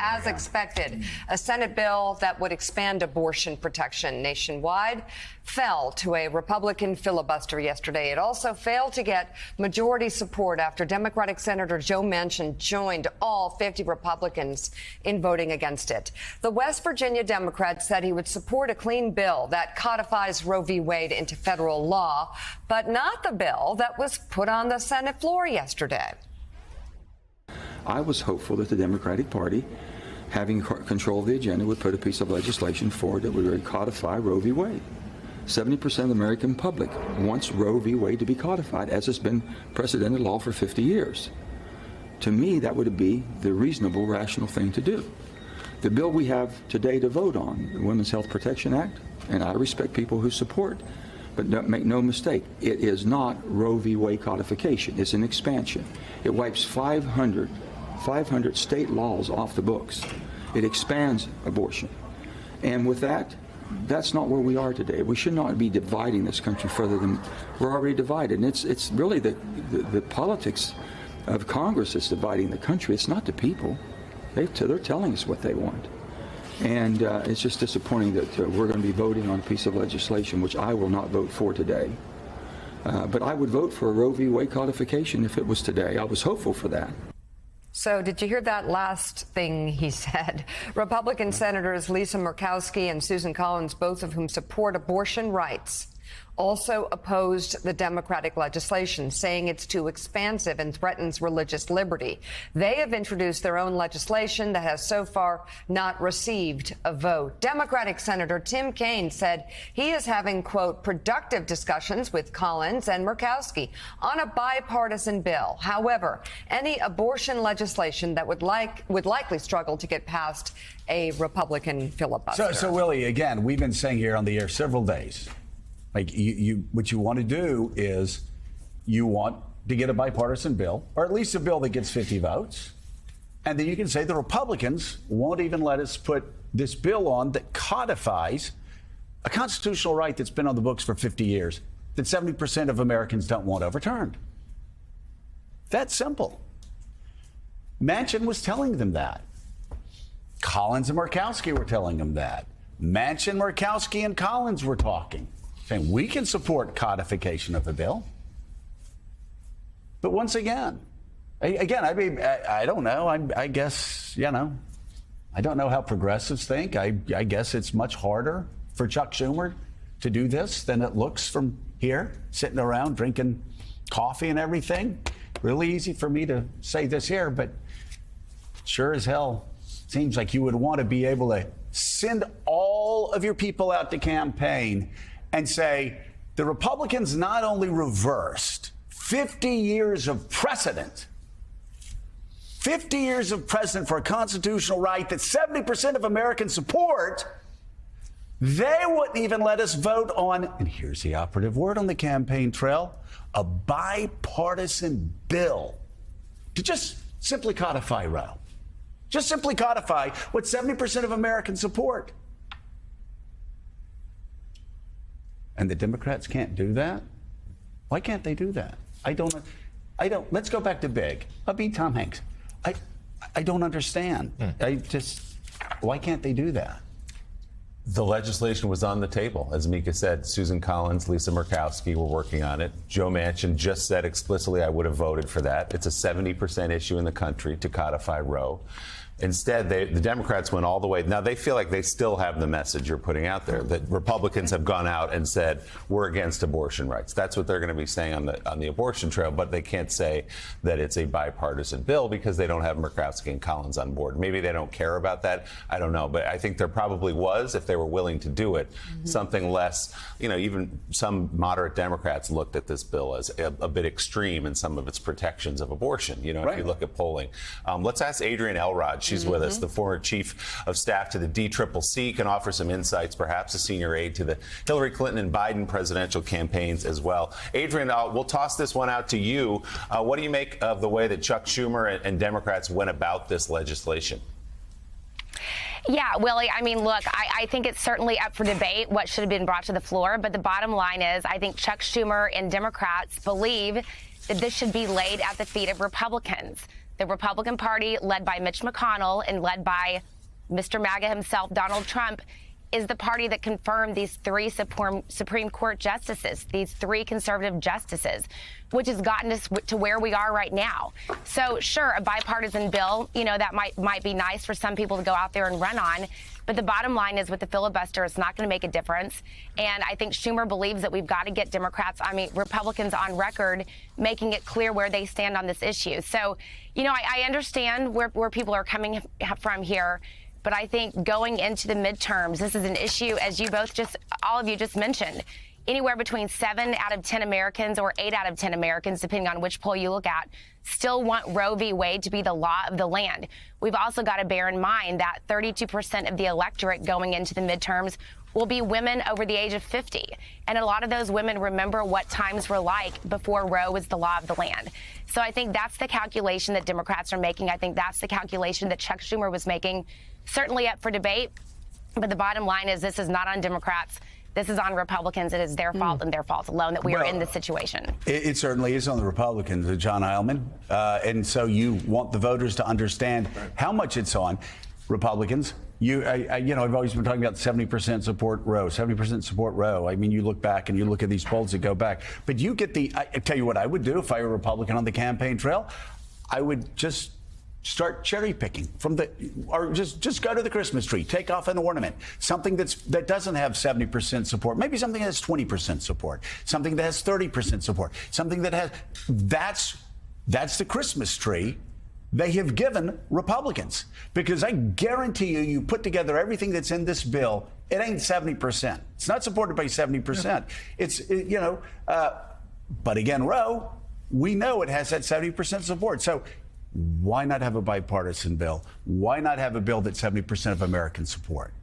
As expected, a Senate bill that would expand abortion protection nationwide fell to a Republican filibuster yesterday. It also failed to get majority support after Democratic Senator Joe Manchin joined all 50 Republicans in voting against it. The West Virginia Democrat said he would support a clean bill that codifies Roe v. Wade into federal law, but not the bill that was put on the Senate floor yesterday. I was hopeful that the Democratic Party, having control of the agenda, would put a piece of legislation forward that would really codify Roe v. Wade. 70% of the American public wants Roe v. Wade to be codified, as has been precedented law for 50 years. To me, that would be the reasonable, rational thing to do. The bill we have today to vote on, the Women's Health Protection Act, and I respect people who support, but don't make no mistake, it is not Roe v. Wade codification. It's an expansion. It wipes 500 state laws off the books. It expands abortion. And with that, that's not where we are today. We should not be dividing this country further than we're already divided. And it's really the politics of Congress that's dividing the country. It's not the people. They're telling us what they want. And it's just disappointing that we're going to be voting on a piece of legislation which I will not vote for today. But I would vote for a Roe v. Wade codification if it was today. I was hopeful for that. So did you hear that last thing he said? Republican Senators Lisa Murkowski and Susan Collins, both of whom support abortion rights, also opposed the Democratic legislation, saying it's too expansive and threatens religious liberty. They have introduced their own legislation that has so far not received a vote. Democratic Senator Tim Kaine said he is having, quote, productive discussions with Collins and Murkowski on a bipartisan bill. However, any abortion legislation that would likely struggle to get past a Republican filibuster. So Willie, again, we've been saying here on the air several days, like what you want to do is you want to get a bipartisan bill, or at least a bill that gets 50 votes. And then you can say the Republicans won't even let us put this bill on that codifies a constitutional right that's been on the books for 50 years, that 70% of Americans don't want overturned. That's simple. Manchin was telling them that. Collins and Murkowski were telling them that. Manchin, Murkowski, and Collins were talking, saying we can support codification of the bill. But once again, I mean, I don't know. I guess, I don't know how progressives think. I guess it's much harder for Chuck Schumer to do this than it looks from here, sitting around drinking coffee and everything. Really easy for me to say this here, but sure as hell seems like you would want to be able to send all of your people out to campaign and say the Republicans not only reversed 50 years of precedent, 50 years of precedent for a constitutional right that 70% of Americans support, they wouldn't even let us vote on, and here's the operative word on the campaign trail, a bipartisan bill to just simply codify Roe. Just simply codify what 70% of Americans support. And the Democrats can't do that? Why can't they do that? I don't. Let's go back to big. I'll be Tom Hanks. I don't understand. Why can't they do that? The legislation was on the table. As Mika said, Susan Collins, Lisa Murkowski were working on it. Joe Manchin just said explicitly, I would have voted for that. It's a 70% issue in the country to codify Roe. Instead, the Democrats went all the way. Now, they feel like they still have the message you're putting out there, that Republicans have gone out and said, we're against abortion rights. That's what they're going to be saying on the abortion trail, but they can't say that it's a bipartisan bill because they don't have Murkowski and Collins on board. Maybe they don't care about that. I don't know. But I think there probably was, if they were willing to do it, something less, even some moderate Democrats looked at this bill as a bit extreme in some of its protections of abortion, if you look at polling. Let's ask Adrienne Elrod. She's with us, the former chief of staff to the DCCC, can offer some insights, perhaps a senior aide to the Hillary Clinton and Biden presidential campaigns as well. Adrienne, we'll toss this one out to you. What do you make of the way that Chuck Schumer and Democrats went about this legislation? Yeah, Willie, I mean, look, I think it's certainly up for debate what should have been brought to the floor. But the bottom line is I think Chuck Schumer and Democrats believe that this should be laid at the feet of Republicans. the Republican Party, led by Mitch McConnell and led by Mr. MAGA himself, Donald Trump, is the party that confirmed these 3 Supreme Court justices, these 3 conservative justices, which has gotten us to where we are right now. So, sure, a bipartisan bill, that might be nice for some people to go out there and run on. But the bottom line is, with the filibuster, it's not going to make a difference. And I think Schumer believes that we've got to get Republicans on record, making it clear where they stand on this issue. So, I understand where people are coming from here. But I think going into the midterms, this is an issue, as all of you just mentioned. Anywhere between 7 out of 10 Americans or 8 out of 10 Americans, depending on which poll you look at, still want Roe v. Wade to be the law of the land. We've also got to bear in mind that 32% of the electorate going into the midterms will be women over the age of 50. And a lot of those women remember what times were like before Roe was the law of the land. So I think that's the calculation that Democrats are making. I think that's the calculation that Chuck Schumer was making. Certainly up for debate. But the bottom line is, this is not on Democrats. This is on Republicans. It is their fault and their fault alone that we are in this situation. It certainly is on the Republicans, John Heilman. And so you want the voters to understand how much it's on Republicans. I've always been talking about 70% support Roe, 70% support Roe. I mean, you look back and you look at these polls that go back. But you get I tell you what I would do if I were a Republican on the campaign trail. I would just start cherry picking or just go to the Christmas tree, take off an ornament, something that doesn't have 70% support, maybe something that has 20% support, something that has 30% support, something that has, that's the Christmas tree they have given Republicans. Because I guarantee you put together everything that's in this bill, it ain't 70%. It's not supported by 70%. But again, Roe, we know it has that 70% support. So why not have a bipartisan bill? Why not have a bill that 70% of Americans support?